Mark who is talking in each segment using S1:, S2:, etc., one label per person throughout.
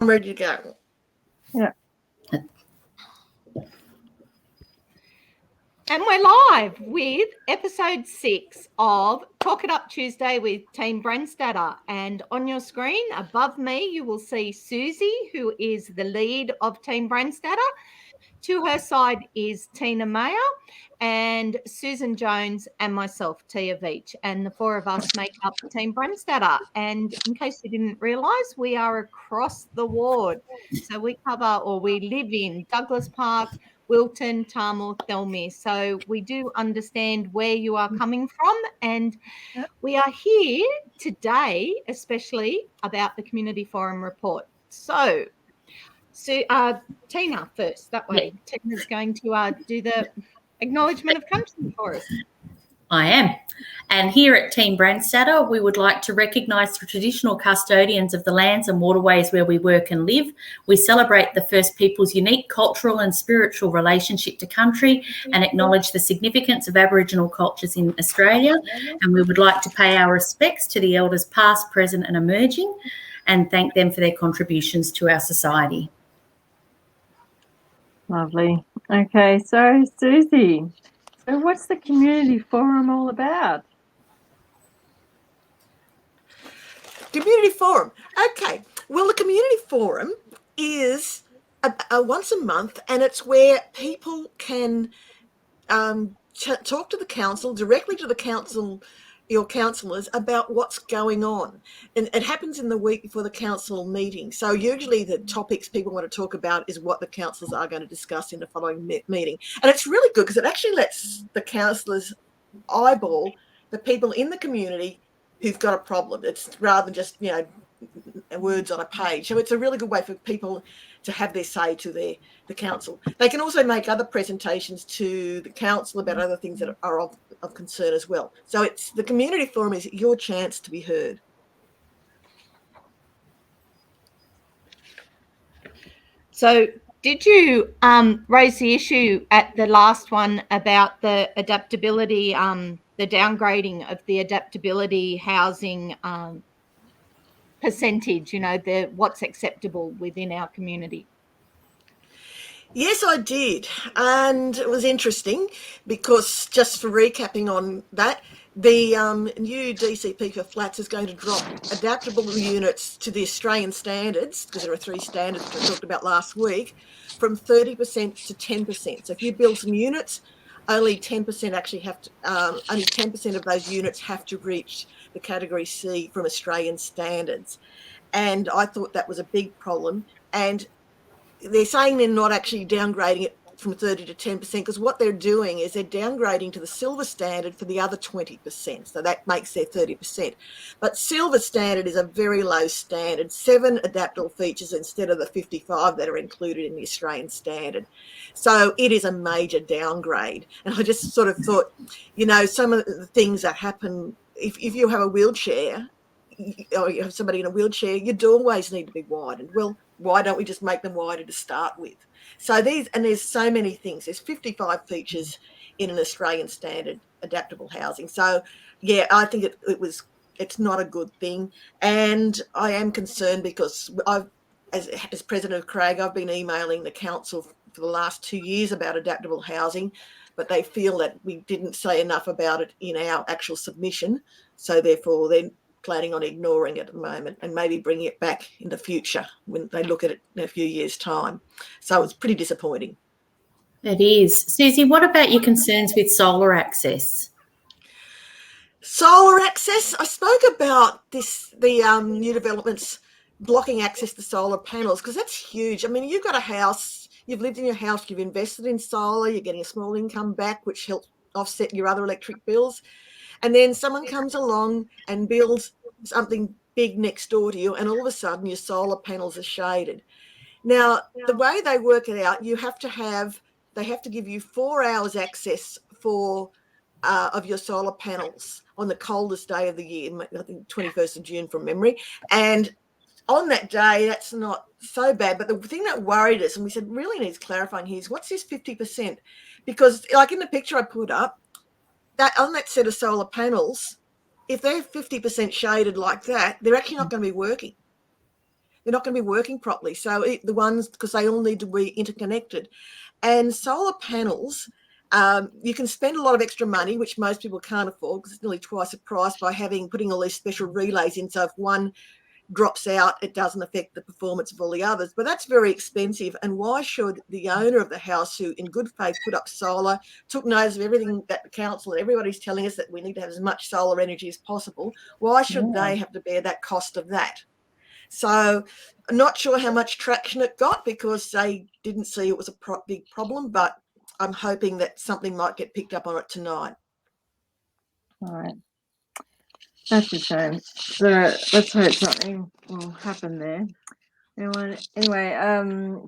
S1: I'm ready to go.
S2: Yeah.
S3: And we're live with episode 6 of Talk It Up Tuesday with Team Branstater. And on your screen above me, you will see Suzy, who is the lead of Team Branstater. To her side is Tina Mayer and Susan Jones and myself, Tia Veach. And the four of us make up Team Branstater. And in case you didn't realise, we are across the ward. So we live in Douglas Park, Wilton, Tamworth, Thelmere. So we do understand where you are coming from, and we are here today especially about the Community Forum report. So Tina first, that way. Yeah. Tina's going to do the acknowledgement of country for us.
S4: I am. And here at Team Branstater, we would like to recognise the traditional custodians of the lands and waterways where we work and live. We celebrate the First Peoples' unique cultural and spiritual relationship to country and acknowledge the significance of Aboriginal cultures in Australia. And we would like to pay our respects to the elders past, present and emerging, and thank them for their contributions to our society.
S2: Lovely. Okay, so Suzy, so what's the Community Forum all about?
S1: Community Forum. Okay. Well, the Community Forum is a once a month, and it's where people can talk to the council, directly to the council, your councillors, about what's going on. And it happens in the week before the council meeting. So usually the topics people want to talk about is what the councillors are going to discuss in the following meeting. And it's really good because it actually lets the councillors eyeball the people in the community who've got a problem. It's rather than just, words on a page. So it's a really good way for people to have their say to the council. They can also make other presentations to the council about other things that are of concern as well. So it's the Community Forum is your chance to be heard.
S3: So did you raise the issue at the last one about the adaptability, the downgrading of the adaptability housing percentage, what's acceptable within our community?
S1: Yes, I did. And it was interesting because, just for recapping on that, the new DCP for flats is going to drop adaptable units to the Australian standards, because there are 3 standards which I talked about last week, from 30% to 10%. So if you build some units, only 10% actually have to, only 10% of those units have to reach the category C from Australian standards. And I thought that was a big problem. And they're saying they're not actually downgrading it from 30 to 10%, because what they're doing is they're downgrading to the silver standard for the other 20%. So that makes their 30%. But silver standard is a very low standard, 7 adaptable features instead of the 55 that are included in the Australian standard. So it is a major downgrade. And I just sort of thought, some of the things that happen, if you have a wheelchair, or you have somebody in a wheelchair, your doorways need to be widened. Well, why don't we just make them wider to start with? So there's so many things. There's 55 features in an Australian standard adaptable housing. So yeah, I think it's not a good thing. And I am concerned because as president of Craig, I've been emailing the council for the last 2 years about adaptable housing, but they feel that we didn't say enough about it in our actual submission. So therefore they're planning on ignoring it at the moment and maybe bringing it back in the future when they look at it in a few years' time. So it's pretty disappointing.
S4: It is. Suzy, what about your concerns with solar access?
S1: Solar access, I spoke about the new developments blocking access to solar panels, because that's huge. I mean, you've got a house, you've lived in your house, you've invested in solar, you're getting a small income back, which helps offset your other electric bills. And then someone comes along and builds something big next door to you, and all of a sudden your solar panels are shaded. Now, the way they work it out, they have to give you 4 hours access of your solar panels on the coldest day of the year, I think 21st of June from memory. And on that day, that's not so bad. But the thing that worried us, and we said really needs clarifying here, is what's this 50%? Because like in the picture I put up, that on that set of solar panels, if they're 50% shaded like that, they're actually not going to be working. they're not going to be working properly. So the ones, because they all need to be interconnected. And solar panels, you can spend a lot of extra money, which most people can't afford because it's nearly twice the price, by putting all these special relays in. So if one drops out, it doesn't affect the performance of all the others. But that's very expensive. And why should the owner of the house, who in good faith put up solar, took notice of everything that the council and everybody's telling us that we need to have as much solar energy as possible, why should they have to bear that cost of that? So I'm not sure how much traction it got because they didn't see it was a big problem, but I'm hoping that something might get picked up on it tonight.
S2: All right. That's a shame. So let's hope something will happen there. Anyway,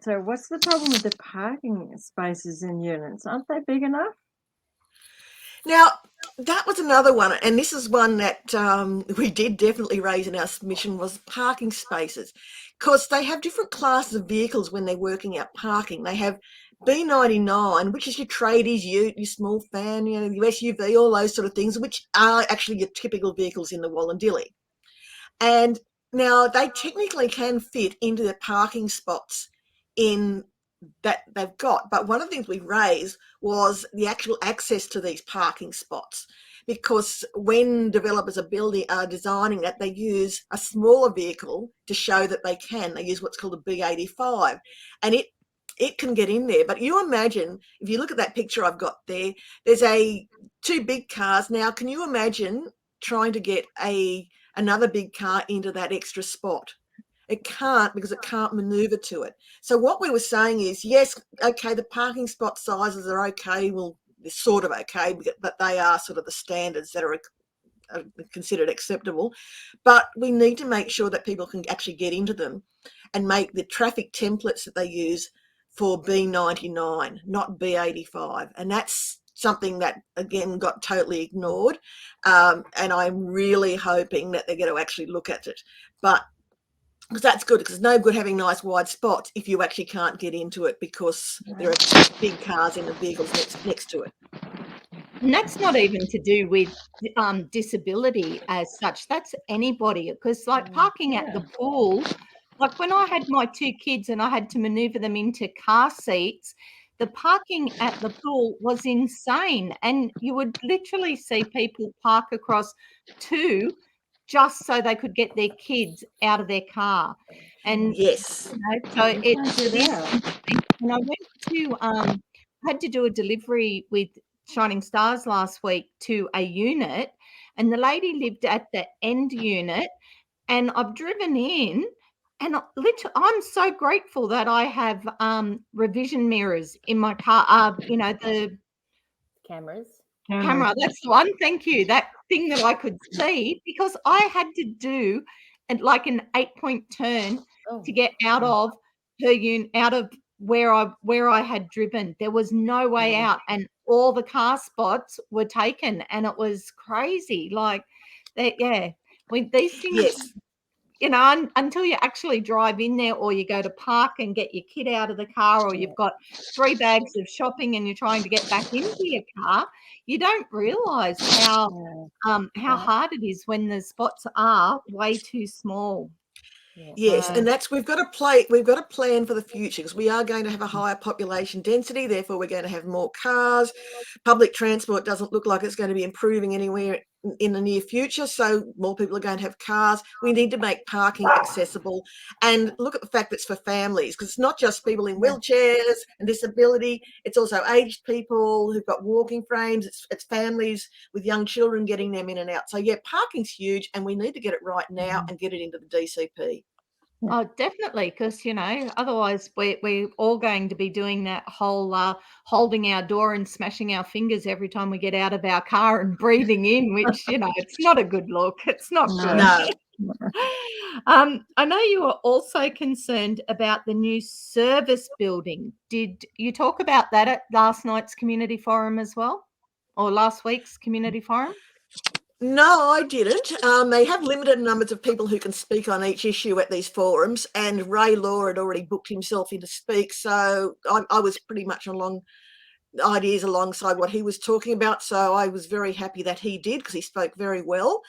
S2: so what's the problem with the parking spaces in units? Aren't they big enough?
S1: Now, that was another one, and this is one that we did definitely raise in our submission, was parking spaces, because they have different classes of vehicles when they're working out parking. They have B99, which is your tradies, ute, your small van, your SUV, all those sort of things, which are actually your typical vehicles in the Wallandilly. And now they technically can fit into the parking spots in that they've got. But one of the things we raised was the actual access to these parking spots, because when developers are designing that, they use a smaller vehicle to show that they can. They use what's called a B85, and it can get in there. But you imagine, if you look at that picture I've got there, there's two big cars. Now, can you imagine trying to get another big car into that extra spot? It can't, because it can't maneuver to it. So what we were saying is, yes, okay, the parking spot sizes are okay. Well, they're sort of okay, but they are sort of the standards that are considered acceptable. But we need to make sure that people can actually get into them, and make the traffic templates that they use for B99, not B85. And that's something that, again, got totally ignored. And I'm really hoping that they're going to actually look at it. But because that's good, because it's no good having nice wide spots if you actually can't get into it because there are big cars in the vehicles next to it.
S3: And that's not even to do with disability as such. That's anybody, because like parking at the pool, like when I had my two kids and I had to maneuver them into car seats, the parking at the pool was insane. And you would literally see people park across two just so they could get their kids out of their car. And
S1: yes,
S3: so it is interesting. And I had to do a delivery with Shining Stars last week to a unit, and the lady lived at the end unit, and I've driven in, and literally, I'm so grateful that I have revision mirrors in my car. The
S4: Cameras.
S3: camera. That's the one. Thank you. That thing that I could see, because I had to do like an 8-point turn to get out of out of where I had driven. There was no way out, and all the car spots were taken, and it was crazy. Like that, these things.
S1: yes.
S3: Until you actually drive in there, or you go to park and get your kid out of the car, or you've got 3 bags of shopping and you're trying to get back into your car, you don't realise how hard it is when the spots are way too small.
S1: Yes, and we've got to plan for the future, because we are going to have a higher population density, therefore we're going to have more cars. Public transport doesn't look like it's going to be improving anywhere in the near future, so more people are going to have cars. We need to make parking accessible, and look at the fact that it's for families, because it's not just people in wheelchairs and disability, it's also aged people who've got walking frames, it's families with young children, getting them in and out. So yeah, parking's huge, and we need to get it right now and get it into the DCP.
S3: Oh, definitely, because otherwise we're all going to be doing that whole holding our door and smashing our fingers every time we get out of our car and breathing in, which it's not a good look. It's not good.
S1: No.
S3: I know you were also concerned about the new service building. Did you talk about that at last night's community forum as well, or last week's community forum?
S1: No, I didn't. They have limited numbers of people who can speak on each issue at these forums, and Ray Law had already booked himself in to speak, so I was pretty much ideas alongside what he was talking about. So I was very happy that he did, because he spoke very well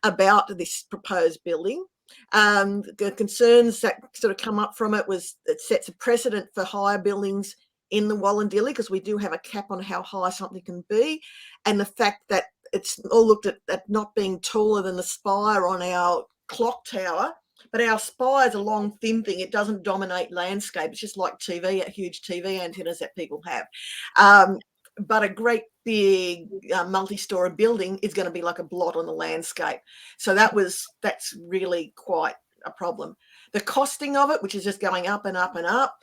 S1: about this proposed building. The concerns that sort of come up from it was it sets a precedent for higher buildings in the Wallandilly, because we do have a cap on how high something can be, and the fact that it's all looked at not being taller than the spire on our clock tower, but our spire is a long, thin thing. It doesn't dominate landscape. It's just like huge TV antennas that people have. But a great big multi-story building is going to be like a blot on the landscape. So that's really quite a problem. The costing of it, which is just going up and up and up,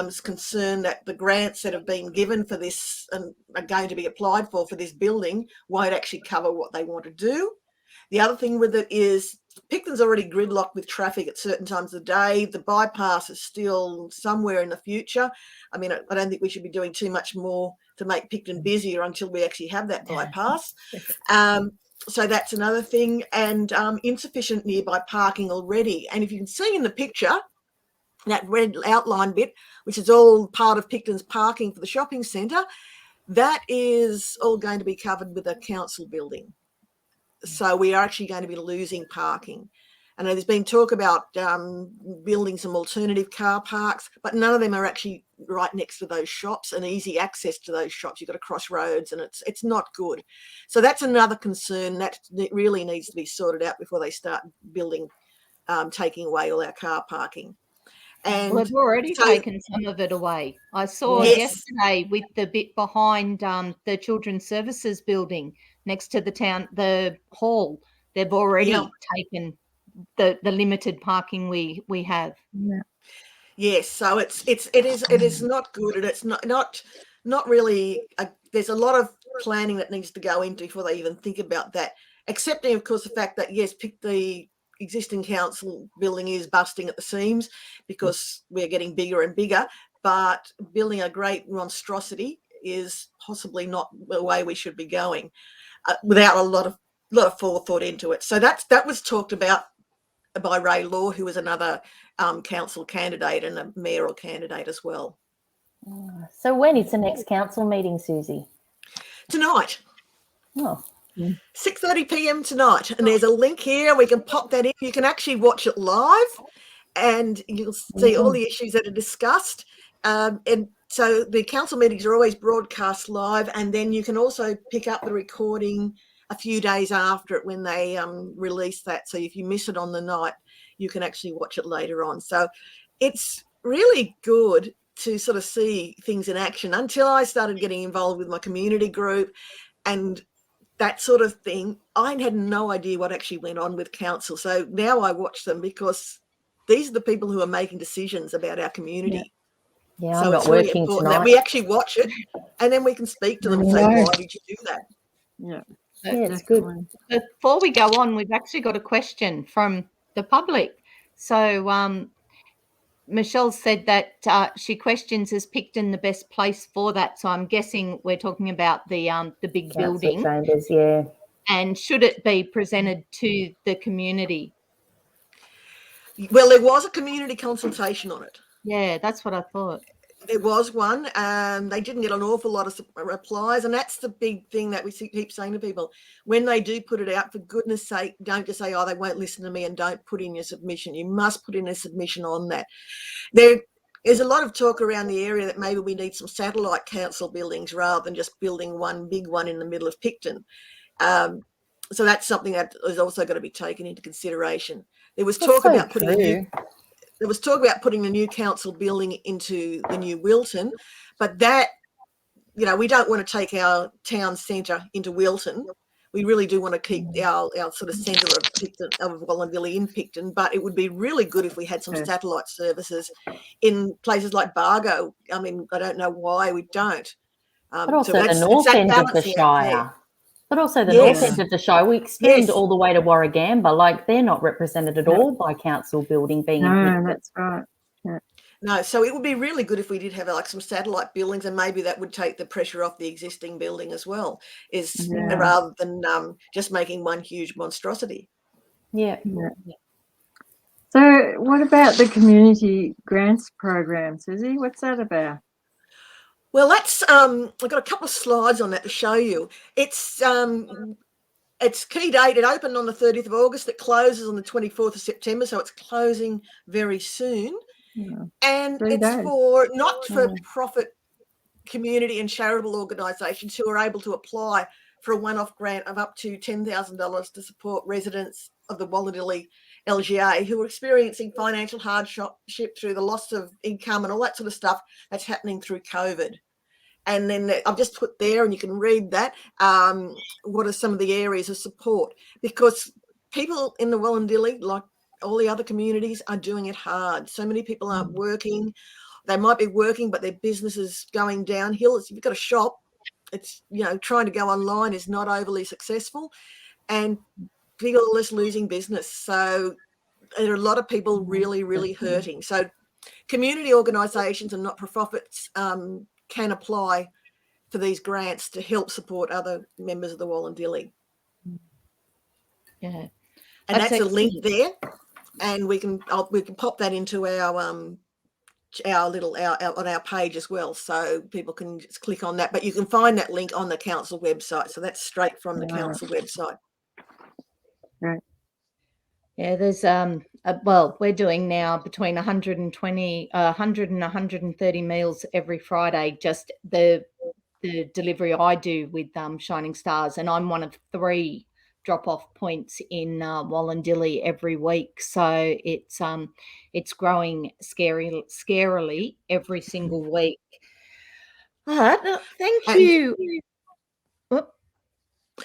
S1: is concerned that the grants that have been given for this and are going to be applied for this building won't actually cover what they want to do. The other thing with it is Picton's already gridlocked with traffic at certain times of the day. The bypass is still somewhere in the future. I mean, I don't think we should be doing too much more to make Picton busier until we actually have that bypass. So that's another thing, and insufficient nearby parking already. And if you can see in the picture, that red outline bit, which is all part of Picton's parking for the shopping centre, that is all going to be covered with a council building. So we are actually going to be losing parking. And there's been talk about building some alternative car parks, but none of them are actually right next to those shops and easy access to those shops. You've got to cross roads, and it's not good. So that's another concern that really needs to be sorted out before they start building, taking away all our car parking. And
S3: well, they've already taken some of it away. I saw yesterday with the bit behind the Children's Services building next to the hall. They've already taken the limited parking we have.
S2: Yeah.
S1: Yes, so it is not good, and it's not really. There's a lot of planning that needs to go into before they even think about that. Excepting, of course, the fact that the existing council building is busting at the seams because we're getting bigger and bigger, but building a great monstrosity is possibly not the way we should be going without a lot of forethought into it. So that was talked about by Ray Law, who was another council candidate and a mayoral candidate as well.
S5: So when is the next council meeting, Suzy?
S1: Tonight.
S5: Oh.
S1: 6:30 p.m. tonight, and there's a link here. We can pop that in. You can actually watch it live, and you'll see all the issues that are discussed. And so the council meetings are always broadcast live, and then you can also pick up the recording a few days after it when they release that. So if you miss it on the night, you can actually watch it later on. So it's really good to sort of see things in action. Until I started getting involved with my community group and that sort of thing, I had no idea what actually went on with council. So now I watch them because these are the people who are making decisions about our community.
S5: Yeah,
S1: so
S5: I'm
S1: it's
S5: not
S1: really
S5: working
S1: important
S5: tonight.
S1: that we actually watch it, and then we can speak to them and say, why did you do that?
S2: Yeah.
S5: Yeah, it's good.
S3: Before we go on, we've actually got a question from the public. So Michelle said that she questions, is Picton the best place for that? So I'm guessing we're talking about the big
S5: Council
S3: building.
S5: chambers, yeah.
S3: And should it be presented to the community?
S1: Well, there was a community consultation on it.
S3: Yeah, that's what I thought.
S1: There was one. They didn't get an awful lot of replies, and that's the big thing that we keep saying to people. When they do put it out, for goodness sake, don't just say, oh, they won't listen to me, and don't put in your submission. You must put in a submission on that. There's a lot of talk around the area that maybe we need some satellite council buildings rather than just building one big one in the middle of Picton. So that's something that is also going to be taken into consideration. There was talk about putting the new council building into the new Wilton, but that, we don't want to take our town centre into Wilton. We really do want to keep our sort of centre of Picton, of Wallandilly in Picton, but it would be really good if we had some satellite services in places like Bargo. I mean, I don't know why we don't.
S5: But also the north end of the Shire. But also the north end of the Shire. We extend all the way to Warragamba. Like, they're not represented at all by council building being in Picton.
S2: That's right. Yeah.
S1: No, so it would be really good if we did have like some satellite buildings, and maybe that would take the pressure off the existing building as well, rather than just making one huge monstrosity.
S5: Yeah.
S2: So what about the community grants program, Suzy? What's that about?
S1: Well, that's I've got a couple of slides on that to show you. It's It's key date. It opened on the 30th of August. It closes on the 24th of September, so it's closing very soon.
S2: Yeah.
S1: And
S2: 3
S1: it's
S2: days.
S1: for not-for-profit community and charitable organisations who are able to apply for a one-off grant of up to $10,000 to support residents of the Wallandilly LGA who are experiencing financial hardship through the loss of income and all that sort of stuff that's happening through COVID. And then I've just put there, and you can read that, what are some of the areas of support, because people in the Wallandilly, like all the other communities, are doing it hard. So many people aren't working. They might be working, but their business is going downhill. If you've got a shop, it's, trying to go online is not overly successful, and people are less losing business. So there are a lot of people really, really hurting. So community organisations and not-for-profits can apply for these grants to help support other members of the Wallandilly.
S3: Yeah,
S1: and that's a link there, and we can pop that into our on our page as well, so people can just click on that. But you can find that link on the council website, so that's straight from the council website.
S2: Right.
S3: Yeah, there's well, we're doing now between 100 and 130 meals every Friday. Just the delivery I do with Shining Stars, and I'm one of 3 drop-off points in Wallandilly every week. So it's growing scarily every single week. Thank you.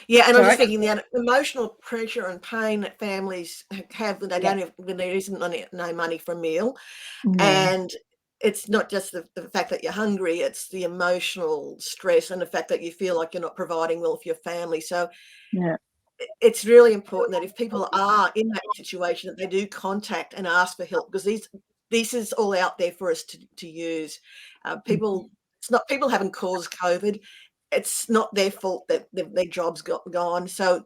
S1: Yeah, and I'm just thinking the emotional pressure and pain that families have when they don't have, when there isn't no money for a meal, and it's not just the fact that you're hungry; it's the emotional stress and the fact that you feel like you're not providing well for your family. So, it's really important that if people are in that situation, that they do contact and ask for help, because this is all out there for us to use. People haven't caused COVID. It's not their fault that their jobs got gone. So,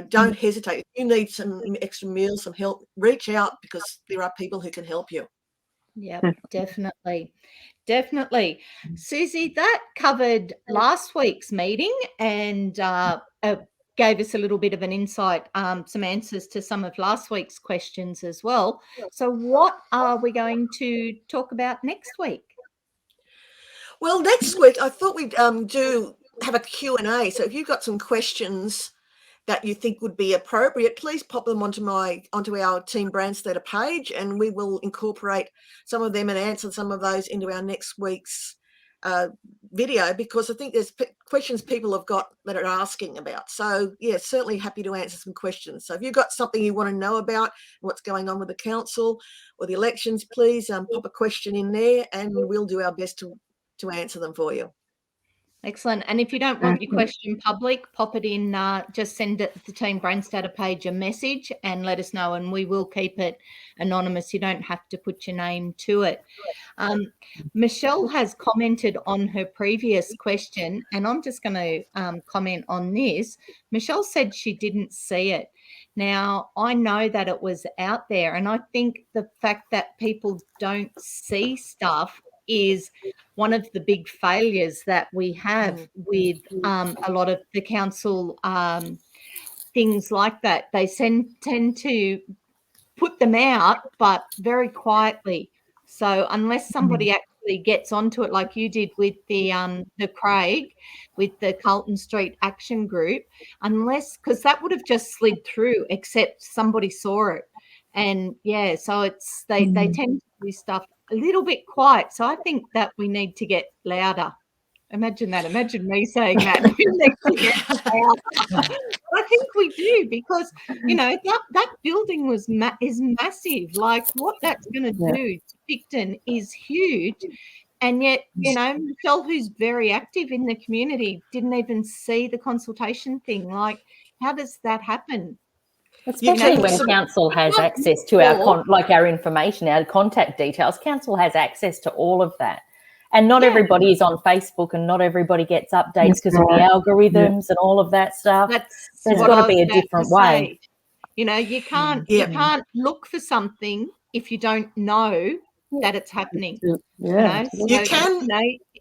S1: don't hesitate. If you need some extra meals, some help, reach out, because there are people who can help you.
S3: Yeah, definitely. Suzy, that covered last week's meeting and gave us a little bit of an insight, some answers to some of last week's questions as well. So what are we going to talk about next week?
S1: Well, next week I thought we'd do have a Q&A. So if you've got some questions that you think would be appropriate, please pop them onto our Team Branstater page, and we will incorporate some of them and answer some of those into our next week's video, because I think there's questions people have got that are asking about. So yeah, certainly happy to answer some questions. So if you've got something you want to know about what's going on with the council or the elections, please pop a question in there, and we'll do our best to answer them for you.
S3: Excellent. And if you don't want your question public, pop it in, just send it the Team Branstater page a message and let us know, and we will keep it anonymous. You don't have to put your name to it. Michelle has commented on her previous question, and I'm just going to comment on this. Michelle said she didn't see it. Now, I know that it was out there, and I think the fact that people don't see stuff is one of the big failures that we have with a lot of the council things like that. They tend to put them out, but very quietly. So unless somebody actually gets onto it, like you did with the Craig, with the Carlton Street Action Group, because that would have just slid through, except somebody saw it. And so they tend to do stuff a little bit quiet. So I think that we need to get louder. Imagine that. Imagine me saying that. We need to get louder. I think we do, because that building is massive. Like, what that's going to do to Picton is huge. And yet, Michelle, who's very active in the community, didn't even see the consultation thing. Like, how does that happen?
S5: Especially when council has access to our information, our contact details. Council has access to all of that. And not everybody is on Facebook, and not everybody gets updates because of the algorithms and all of that stuff. There's got to be a different way.
S3: You can't look for something if you don't know that it's happening.
S1: You can.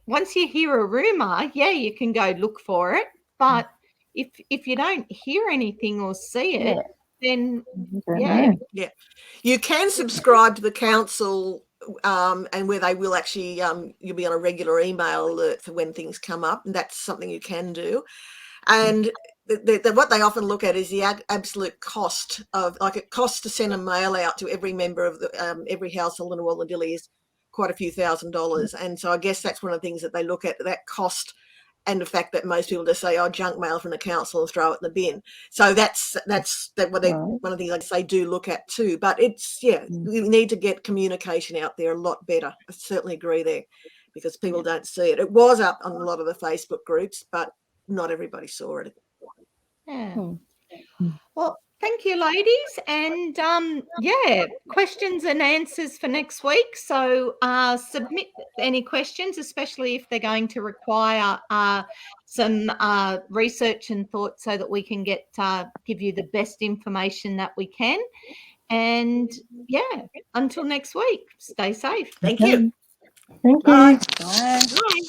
S3: Once you hear a rumor, you can go look for it, but if you don't hear anything or see it, then
S1: you can subscribe to the council, and where they will actually you'll be on a regular email alert for when things come up, and that's something you can do. And what they often look at is the absolute cost of, like, it costs to send a mail out to every member of the every household in Wallandilly is quite a few $1,000s, and so I guess that's one of the things that they look at, that cost, and the fact that most people just say, "Oh, junk mail from the council," and throw it in the bin. So that's what they, one of the things they do look at too. But it's we need to get communication out there a lot better. I certainly agree there, because people don't see it. It was up on a lot of the Facebook groups, but not everybody saw it.
S3: Well, thank you, ladies, and questions and answers for next week. So submit any questions, especially if they're going to require some research and thought, so that we can give you the best information that we can. And until next week, stay safe.
S1: Thank you.
S2: Thank you.
S1: Bye.
S2: Bye.
S3: Bye.